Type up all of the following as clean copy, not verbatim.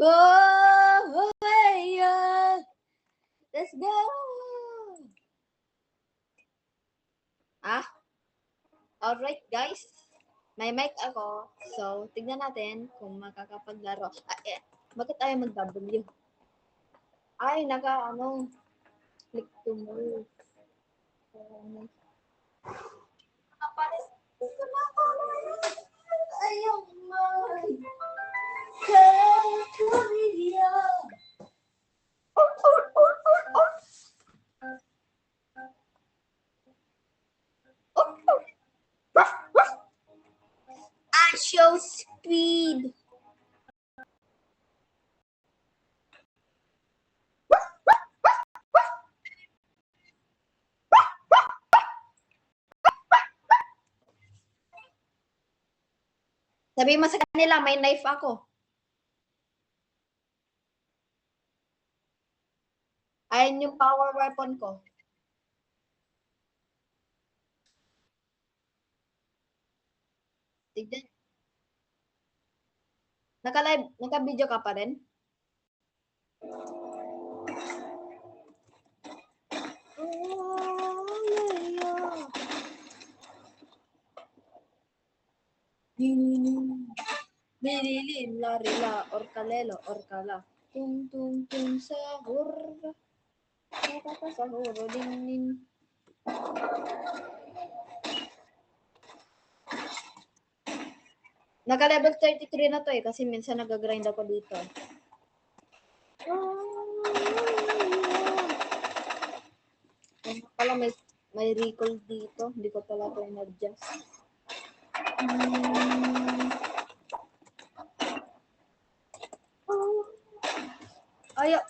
Oh, yeah. Let's go. Alright, guys. May mic ako. So, tignan natin kung makakapaglaro. Bakit tayo mag-W? Ay, click to move. Nakapalis. Ayong my. Show speed. Sabi mo sa kanila, may knife ako. Ayan yung power weapon ko. Tignan. Naka-live, naka-video ka pa rin? Bililin, larila, orkalelo, orkala. Tung, tung, tung, sahur. Sahur, dinin. Naka-level 33 na to kasi minsan nag-grind ako dito. Pala may recall dito. Hindi ko pala ito in-adjust. Ayaw.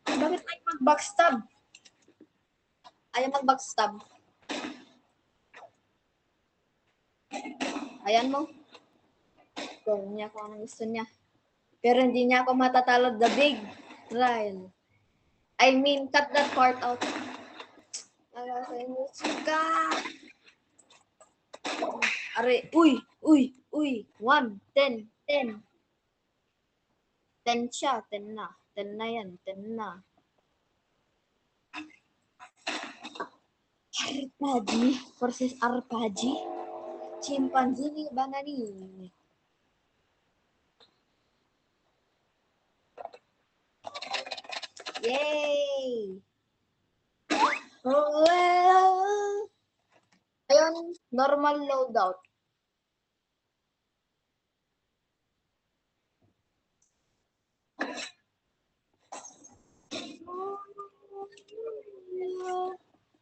Bakit tayo mag-backstab? Ayaw mag-backstab. Ayan mo. Gawin niya kung anong gusto niya. Pero hindi niya ako matatalo the big Ryan. I mean, cut that part out. Are, uy. 1, 10, 10. 10 siya, 10 na. 10 na yan, 10 na. Arpagi versus Arpagi. Chimpanzee ni banani. Yay! Ayun, normal loadout.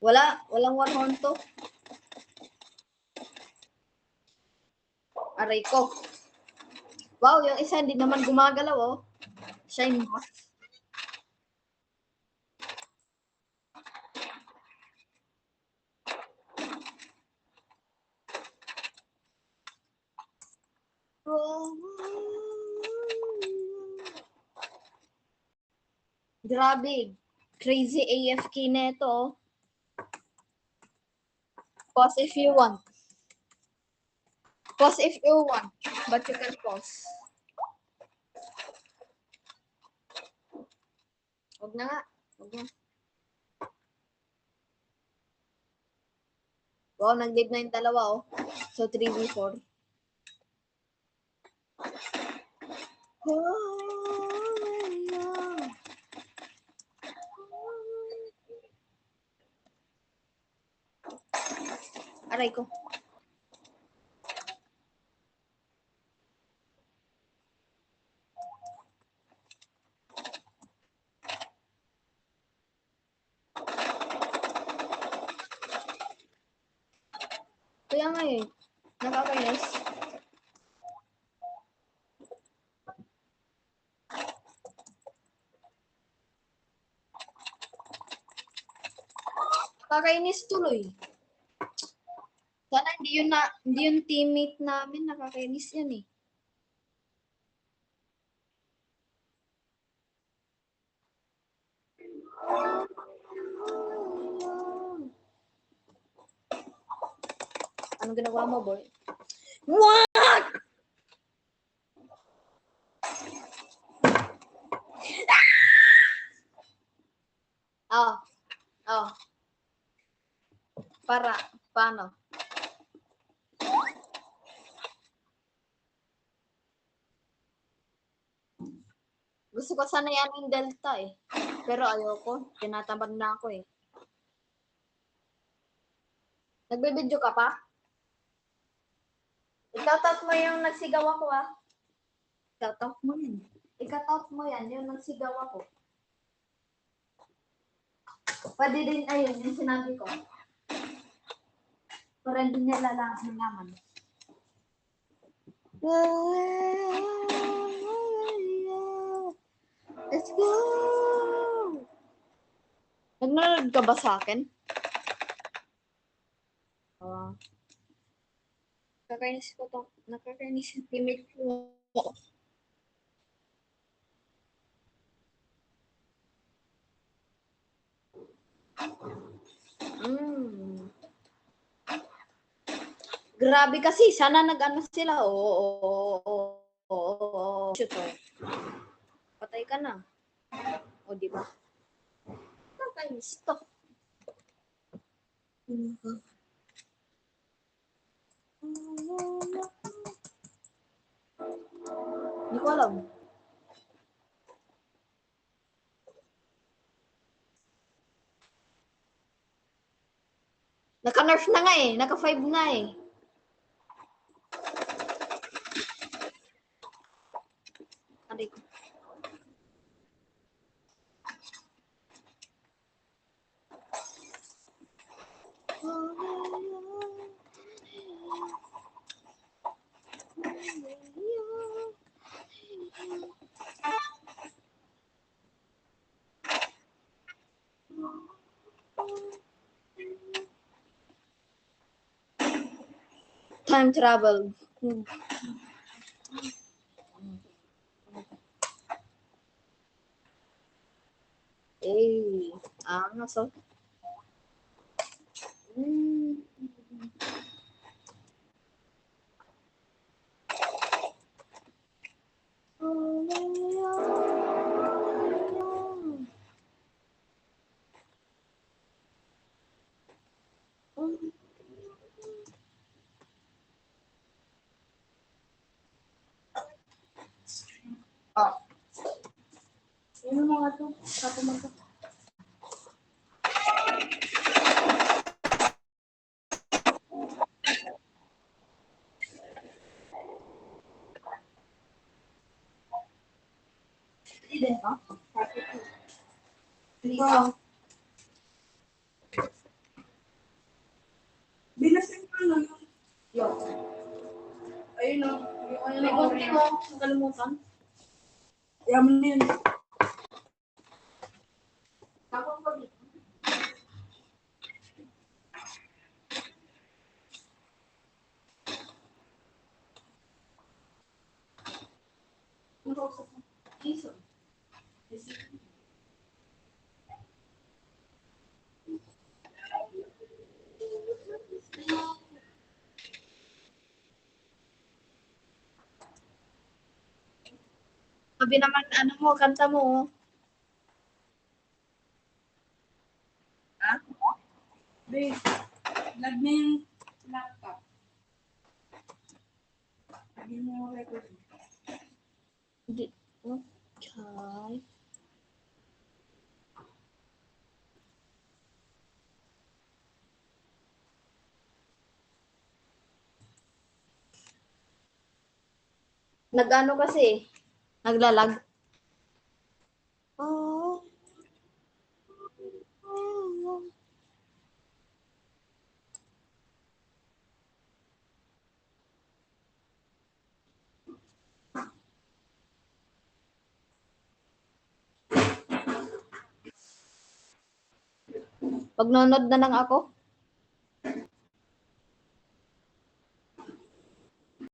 Walang warhorn to. Aray ko. Wow, yung isa hindi naman gumagalaw, oh. Shine boss. Grabe. Crazy AFK neto. Pause if you want. Pause if you want. But you can pause. Huwag na nga. Huwag na. Wow, nag-live na yung dalawa, oh. So, 3v4. Aray ko. Kaya nga eh. Nakakainis. Nakakainis tuloy. Sana hindi yung teammate namin. Nakakainis yan eh. Anong ginagawa mo, boy? What? Oh, oh. Paano? Gusto ko sana yan yung Delta eh. Pero ayoko. Tinatamad na ako eh. Nagbibideo ka pa? Ikatout mo yung nagsigaw ako ah. Ikatout mo yan. Ikatout mo yan, yung nagsigaw ako. Pwede din ayun, yung sinabi ko. Para hindi niya nalaman. Let's go! Nag-nerd ka ba sa akin? Nakakainis ko to. Nakakainis yung teammate ko. Grabe kasi, sana nag-ano sila. Oo. Shoot oh. Patay ka na. O, di ba? Nakakainis to. Hindi ko alam. Naka-nerf na nga eh. Naka-5 na eh. Aray ko. Time travel. Eh, angas oh. Oh. Yun mga to. Kapo mo to. Hindi ba? Ikaw. Binasin ko na yun. Yo. Ayun o. May konti mo. Nakalimutan. Yaman na yun. Tapos ko dito. Iso. Sabi naman, ano mo, kanta mo. Ha? Babe, lag na yung laptop. Hindi mo record. Hindi. Okay. Nag-ano kasi, naglalag. Oh. Pag nanonood na lang ako.